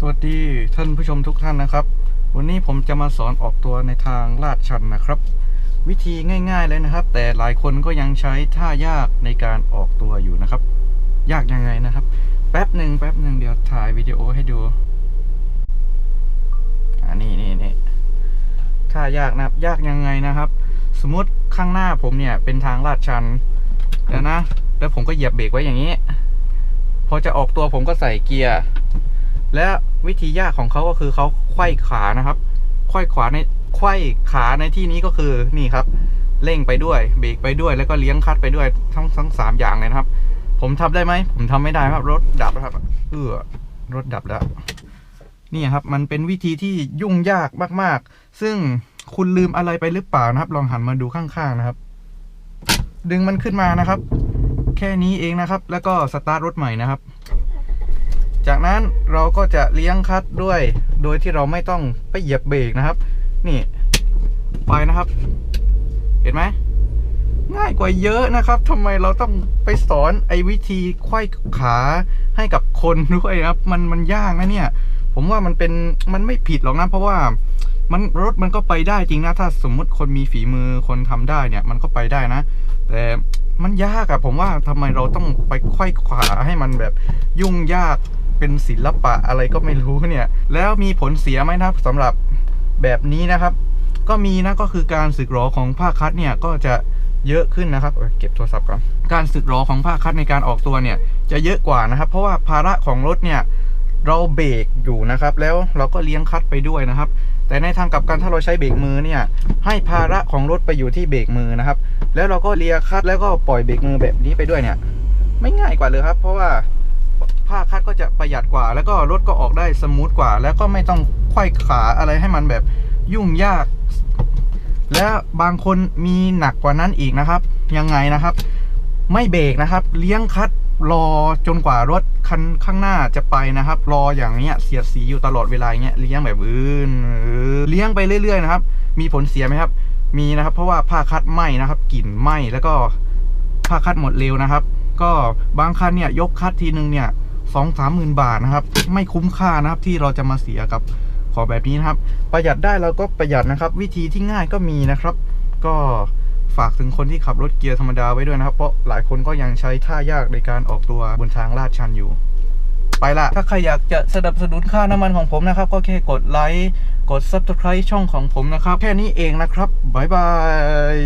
สวัสดีท่านผู้ชมทุกท่านนะครับวันนี้ผมจะมาสอนออกตัวในทางลาดชันนะครับวิธีง่ายๆเลยนะครับแต่หลายคนก็ยังใช้ท่ายากในการออกตัวอยู่นะครับยากยังไงนะครับแป๊บหนึ่งเดี๋ยวถ่ายวิดีโอให้ดูนี่ท่ายากนะครับยากยังไงนะครับสมมติข้างหน้าผมเนี่ยเป็นทางลาดชันแล้วผมก็เหยียบเบรกไว้อย่างนี้พอจะออกตัวผมก็ใส่เกียร์และวิธียากของเขาก็คือเขาไขว้ขานะครับไขว้ขาในที่นี้ก็คือนี่ครับเร่งไปด้วยเบรกไปด้วยแล้วก็เลี้ยงคลัตช์ไปด้วยทั้งสามอย่างเลยนะครับผมทำได้ไหมผมทำไม่ได้ครับรถดับแล้วครับรถดับแล้วนี่ครับมันเป็นวิธีที่ยุ่งยากมากๆซึ่งคุณลืมอะไรไปหรือเปล่านะครับลองหันมาดูข้างๆนะครับดึงมันขึ้นมานะครับแค่นี้เองนะครับแล้วก็สตาร์ทรถใหม่นะครับจากนั้นเราก็จะเลี้ยงคลัตช์ด้วยโดยที่เราไม่ต้องไปเหยียบเบรกนะครับนี่ไปนะครับเห็นไหมง่ายกว่าเยอะนะครับทำไมเราต้องไปสอนไอ้วิธีไขว้ขาให้กับคนด้วยครับมันยากนะเนี่ยผมว่ามันไม่ผิดหรอกนะเพราะว่ารถมันก็ไปได้จริงนะถ้าสมมุติคนมีฝีมือคนทำได้เนี่ยมันก็ไปได้นะแต่มันยากอะผมว่าทำไมเราต้องไปไขว้ขาให้มันแบบยุ่งยากเป็นศิลปะอะไรก็ไม่รู้เนี่ยแล้วมีผลเสียไหมนะครับสำหรับแบบนี้นะครับก็มีนะก็คือการสึกหรอของผ้าคลัตช์เนี่ยก็จะเยอะขึ้นนะครับเก็บโทรศัพท์ก่อนการสึกหรอของผ้าคลัตช์ในการออกตัวเนี่ยจะเยอะกว่านะครับเพราะว่าภาระของรถเนี่ยเราเบรกอยู่นะครับแล้วเราก็เลี้ยงคลัตช์ไปด้วยนะครับแต่ในทางกลับกันถ้าเราใช้เบรกมือเนี่ยให้ภาระของรถไปอยู่ที่เบรกมือนะครับแล้วเราก็เลียคลัตช์แล้วก็ปล่อยเบรกมือแบบนี้ไปด้วยเนี่ยไม่ง่ายกว่าเลยครับเพราะว่าผ้าคลัตช์ก็จะประหยัดกว่าแล้วก็รถก็ออกได้สมูทกว่าแล้วก็ไม่ต้องไขว้ขาอะไรให้มันแบบยุ่งยากและบางคนมีหนักกว่านั้นอีกนะครับยังไงนะครับไม่เบรกนะครับเลี้ยงคลัตช์รอจนกว่ารถคันข้างหน้าจะไปนะครับรออย่างเนี้ยเสียดสีอยู่ตลอดเวลาเงี้ยเลี้ยงแบบเลี้ยงไปเรื่อยๆนะครับมีผลเสียไหมครับมีนะครับเพราะว่าผ้าคลัตช์ไหม้นะครับกลิ่นไหม้แล้วก็ผ้าคลัตช์หมดเร็วนะครับก็บางคันเนี่ยยกคลัตช์ทีนึงเนี่ย2-3 หมื่นบาทนะครับไม่คุ้มค่านะครับที่เราจะมาเสียกับของแบบนี้นะครับประหยัดได้เราก็ประหยัดนะครับวิธีที่ง่ายก็มีนะครับก็ฝากถึงคนที่ขับรถเกียร์ธรรมดาไว้ด้วยนะครับเพราะหลายคนก็ยังใช้ท่ายากในการออกตัวบนทางลาดชันอยู่ไปละถ้าใครอยากจะสนับสนุนค่าน้ำมันของผมนะครับก็แค่กดไลค์กด Subscribe ช่องของผมนะครับแค่นี้เองนะครับบ๊ายบาย